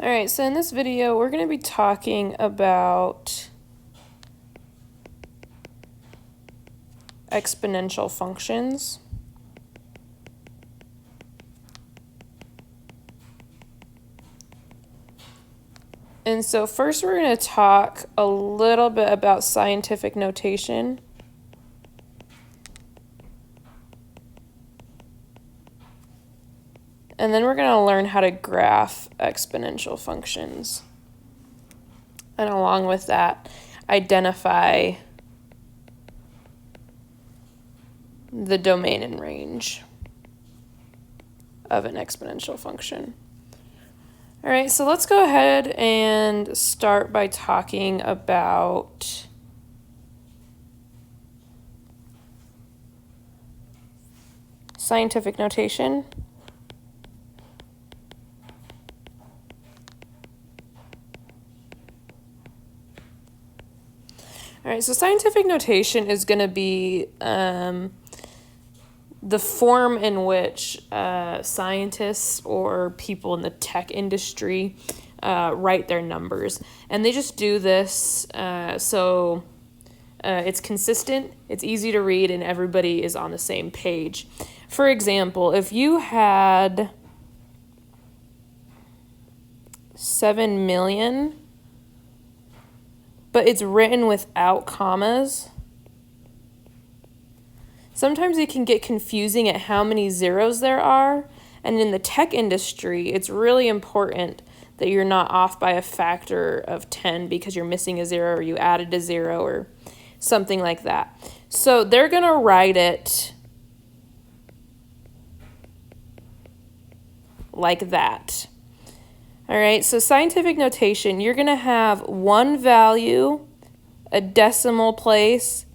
All right, so in this video, we're going to be talking about exponential functions. And so first we're going to talk a little bit about scientific notation. And then we're going to learn how to graph exponential functions. And along with that, identify the domain and range of an exponential function. All right, so let's go ahead and start by talking about scientific notation. All right, so scientific notation is going to be the form in which scientists or people in the tech industry write their numbers. And they just do this so it's consistent, it's easy to read, and everybody is on the same page. For example, if you had 7 million, but it's written without commas, sometimes it can get confusing at how many zeros there are. And in the tech industry, it's really important that you're not off by a factor of 10 because you're missing a zero or you added a zero or something like that. So they're going to write it like that. All right, so scientific notation, you're going to have one value, a decimal place,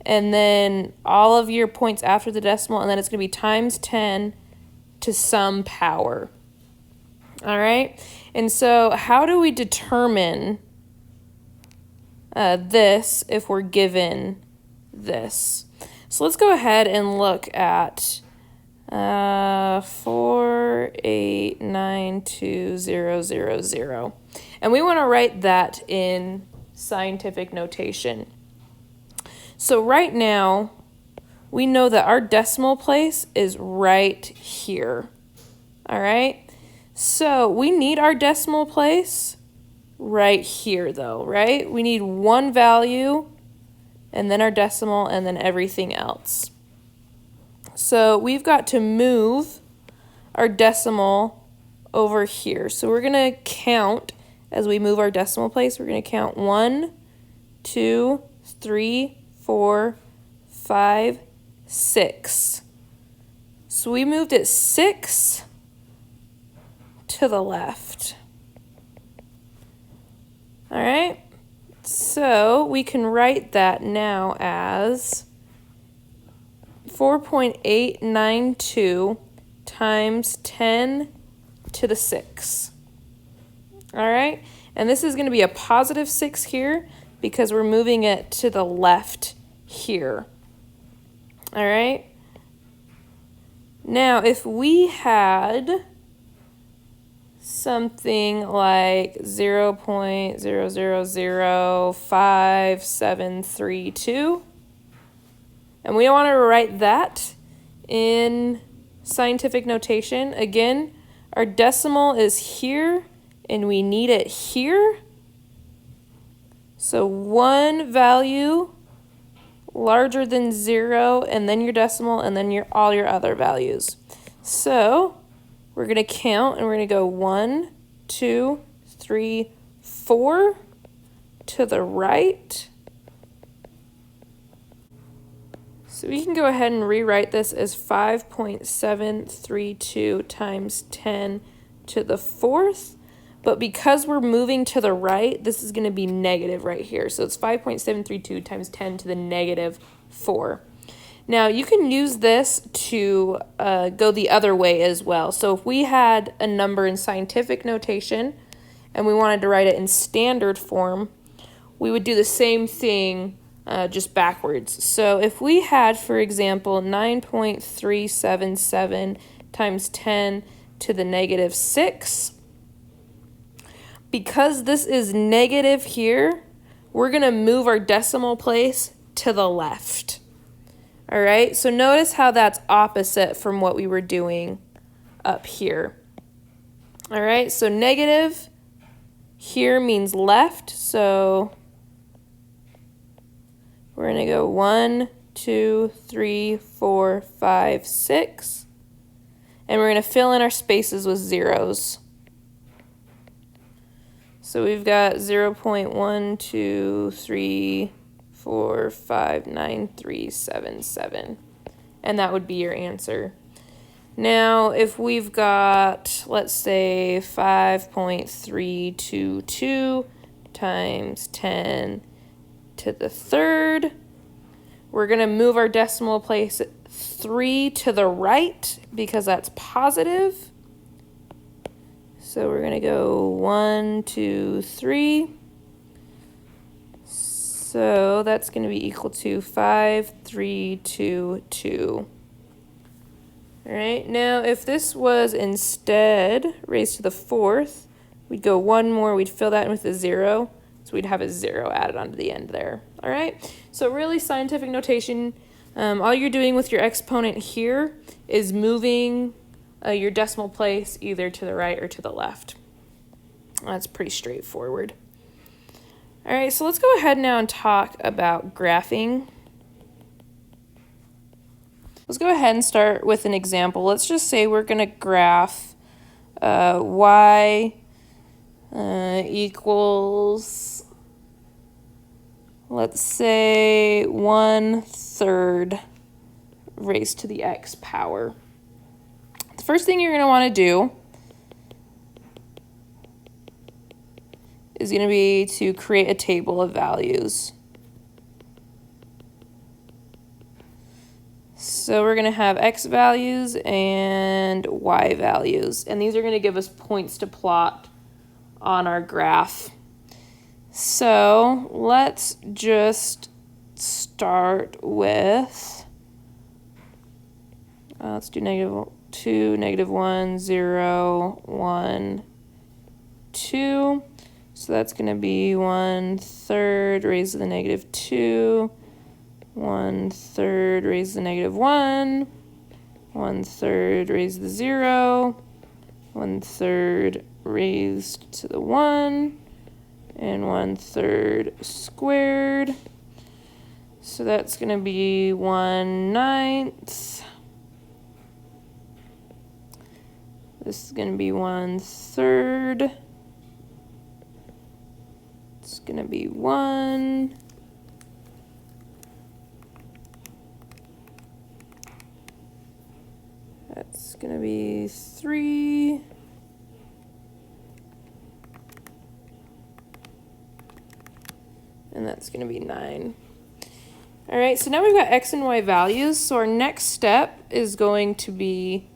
and then all of your points after the decimal, and then it's going to be times 10 to some power. All right, and so how do we determine this if we're given this? So let's go ahead and look at 4892000, and we want to write that in scientific notation. So right now we know that our decimal place is right here. All right, so we need our decimal place right here though, right? We need one value and then our decimal and then everything else. So we've got to move our decimal over here. So we're going to count as we move our decimal place. We're going to count 1, 2, 3, 4, 5, 6. So we moved it 6 to the left. All right. So we can write that now as 4.892 times 10 to the 6. All right, and this is going to be a positive 6 here because we're moving it to the left here. All right, now if we had something like 0.0005732, and we don't want to write that in scientific notation. Again, our decimal is here and we need it here. So one value larger than 0 and then your decimal and then all your other values. So we're going to count and we're going to go 1, 2, 3, 4 to the right. So we can go ahead and rewrite this as 5.732 times 10 to the 4th. But because we're moving to the right, this is going to be negative right here. So it's 5.732 times 10 to the negative 4. Now you can use this to go the other way as well. So if we had a number in scientific notation and we wanted to write it in standard form, we would do the same thing just backwards. So if we had, for example, 9.377 times 10 to the negative 6, because this is negative here, we're going to move our decimal place to the left. All right, so notice how that's opposite from what we were doing up here. All right, so negative here means left, so we're going to go 1, 2, 3, 4, 5, 6, and we're going to fill in our spaces with zeros. So we've got 0.123459377, and that would be your answer. Now, if we've got, let's say, 5.322 times 10 to the third, we're going to move our decimal place 3 to the right because that's positive. So we're going to go 1, 2, 3. So that's going to be equal to 5, 3, 2, 2. All right, now if this was instead raised to the fourth, we'd go one more, we'd fill that in with a 0, so we'd have a 0 added onto the end there. All right, so really scientific notation, all you're doing with your exponent here is moving your decimal place either to the right or to the left. That's pretty straightforward. All right, so let's go ahead now and talk about graphing. Let's go ahead and start with an example. Let's just say we're going to graph y equals, let's say, 1/3 raised to the x power. The first thing you're going to want to do is going to be to create a table of values. So we're going to have x values and y values, and these are going to give us points to plot on our graph. So let's just start with, let's do -2, -1, 0, 1, 2. So that's going to be 1/3 raised to the -2, 1/3 raised to the -1, 1/3 raised to the 0, 1/3 raised to the 1, and 1/3 squared. So that's going to be 1/9. This is going to be 1/3. It's going to be 1. That's going to be 3. And that's going to be 9. All right, so now we've got x and y values. So our next step is going to be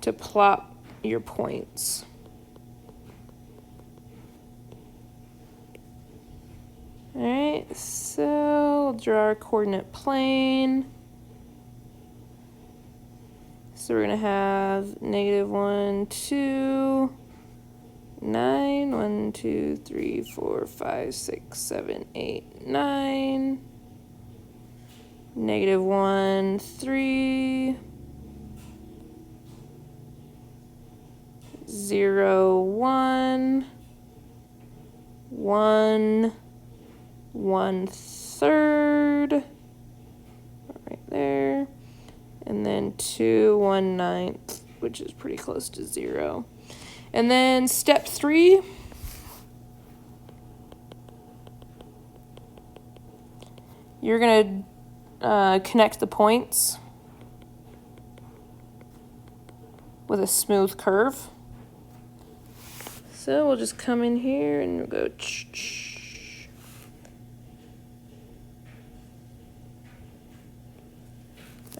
to plot your points. All right, so we'll draw our coordinate plane. So we're going to have -1, 2, 9, 1, 2, 3, 4, 5, 6, 7, 8, 9. -1, 3. 0, 1. 1. 1/3. Right there. And then 2, 1/9, which is pretty close to 0. And then step 3, you're going to connect the points with a smooth curve. So we'll just come in here and we'll go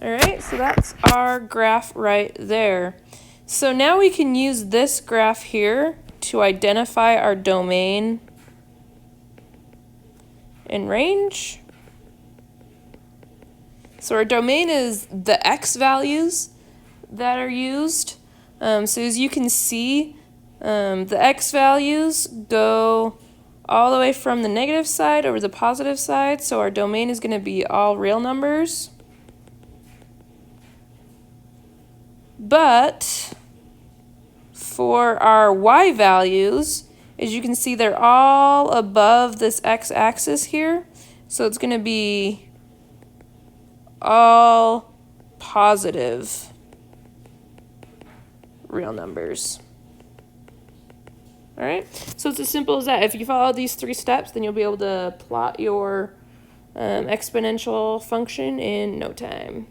All right, so that's our graph right there. So now we can use this graph here to identify our domain and range. So our domain is the x values that are used. So as you can see, the x values go all the way from the negative side over the positive side, so our domain is going to be all real numbers. But for our y values, as you can see, they're all above this x-axis here, so it's going to be all positive real numbers. All right, so it's as simple as that. If you follow these 3 steps, then you'll be able to plot your exponential function in no time.